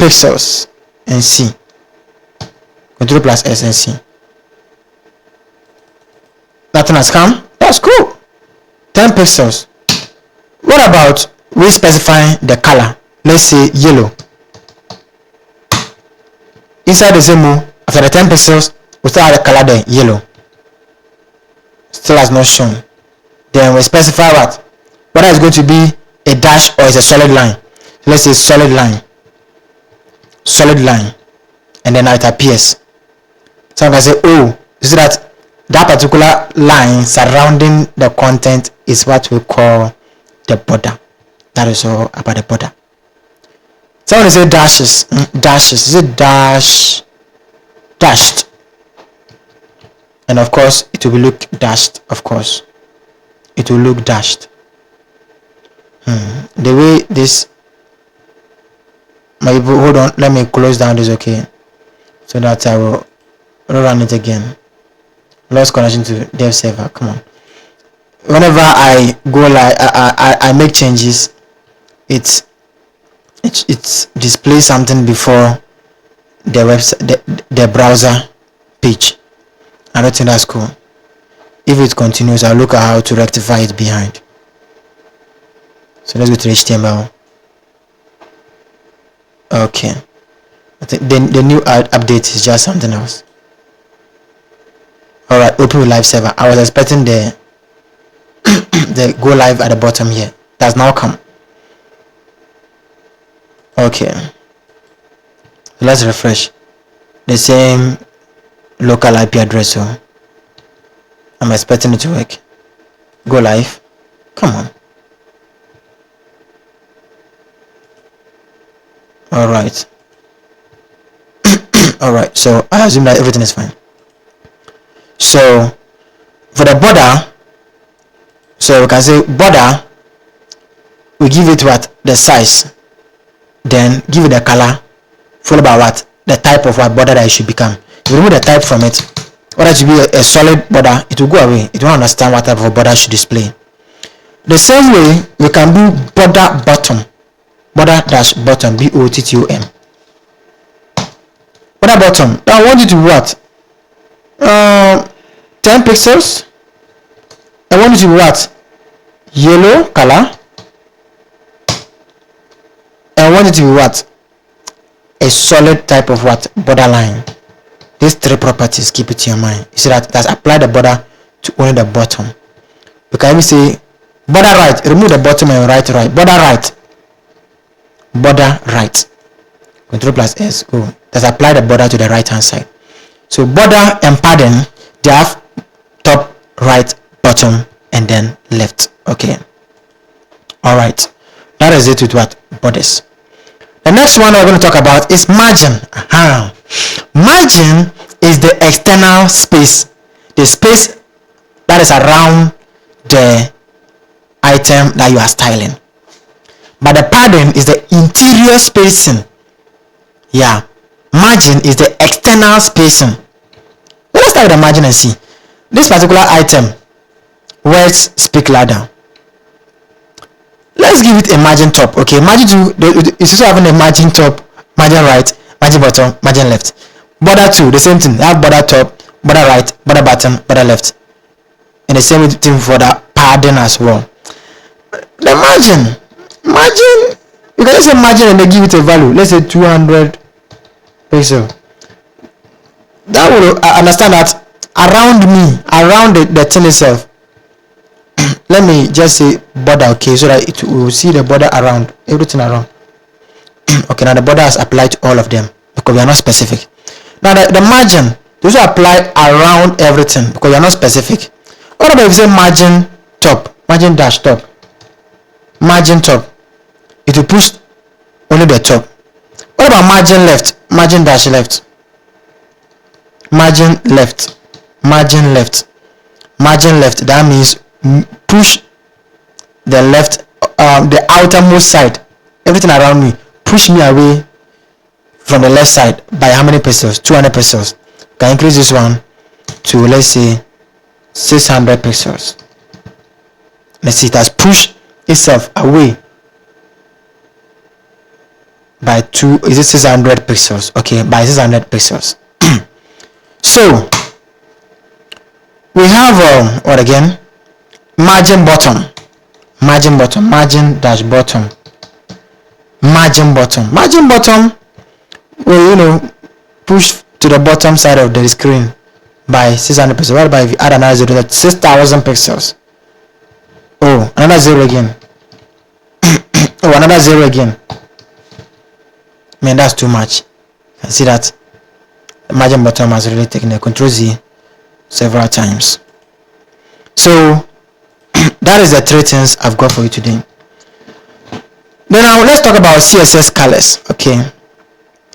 pixels and see. Control plus S and see. Nothing has come. That's cool. 10 pixels. What about we specifying the color? Let's say yellow. Inside the same move, after the 10 pixels, we still have the color there, yellow. Still has not shown. Then we specify what? Whether it's going to be a dash or it's a solid line. So let's say solid line. Solid line. And then now it appears. So I can say, oh, you see that particular line surrounding the content is what we call the border. That is all about the border. So when you say dashes, is it dash, dashed? And of course, it will look dashed, of course. It will look dashed. The way this, hold on, let me close down this, okay? So that I will run it again. Lost connection to dev server, come on. Whenever I go live, I make changes, it displays something before the website, the browser page. I don't think that's cool. If it continues, I'll look at how to rectify it behind. So let's go to HTML. Okay. I think the new update is just something else. Alright, open with live server. I was expecting the the go live at the bottom here. That's now come. Okay. So let's refresh. The same local IP address, so I'm expecting it to work. Go live. Come on. Alright. Alright, so I assume that everything is fine. So for the border, so we can say border, we give it what? The size, then give it the color, followed by what? The type of what border that it should become. If you remove the type from it, whether it should be a solid border, it will go away. It won't understand what type of border should display. The same way we can do border bottom, border dash bottom, bottom. Border bottom. Now I want you to what? 10 pixels. I want you to what? Yellow color. I want it to be what? A solid type of what? Borderline. These three properties, keep it in your mind. You see that that's apply the border to only the bottom. You can even say border right, remove the bottom and right. Border right. Border right. Control plus S. Go. That's apply the border to the right hand side. So border and padding, they have top, right, bottom, and then left. Okay. Alright. That is it with what? Borders. The next one we're going to talk about is margin. Margin is the external space, the space that is around the item that you are styling. But the padding is the interior spacing. Yeah. Margin is the external spacing. Let us start with the margin and see. This particular item, words speak louder. Let's give it a margin top. Okay, margin to it's also having a margin top, margin right, margin bottom, margin left. Border 2, the same thing. They have border top, border right, border bottom, border left. And the same thing for the padding as well. The margin, you can just say margin and they give it a value. Let's say 200 pixel. That will understand that around the thing itself. Let me just say border, okay, so that it will see the border around, everything around. Okay, now the border has applied to all of them because we are not specific. Now the margin, those will apply around everything because we are not specific. What about if you say margin top, margin dash top, margin top? It will push only the top. What about margin left, margin dash left, margin left, margin left, margin left? That means push the left, the outermost side, everything around me, push me away from the left side by how many pixels? 200 pixels. Can increase this one to, let's say, 600 pixels. Let's see, it has pushed itself away by 2, is it 600 pixels? Okay, by 600 pixels. So we have what again? Margin bottom, margin dash bottom, margin bottom will push to the bottom side of the screen by 600 pixels. What about if you add another 0, that's 6,000 pixels? Oh, another 0 again. Oh, another 0 again. Man, that's too much. I see that the margin bottom has really taken a Control Z several times. So that is the 3 things I've got for you today. Then now let's talk about CSS colors. Okay,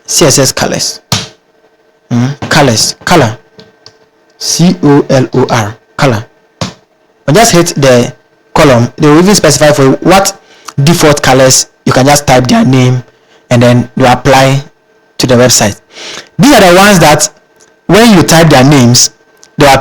CSS colors. Colors, color, COLOR, color. When just hit the column, they will even specify for you what default colors. You can just type their name and then you apply to the website. These are the ones that when you type their names, they will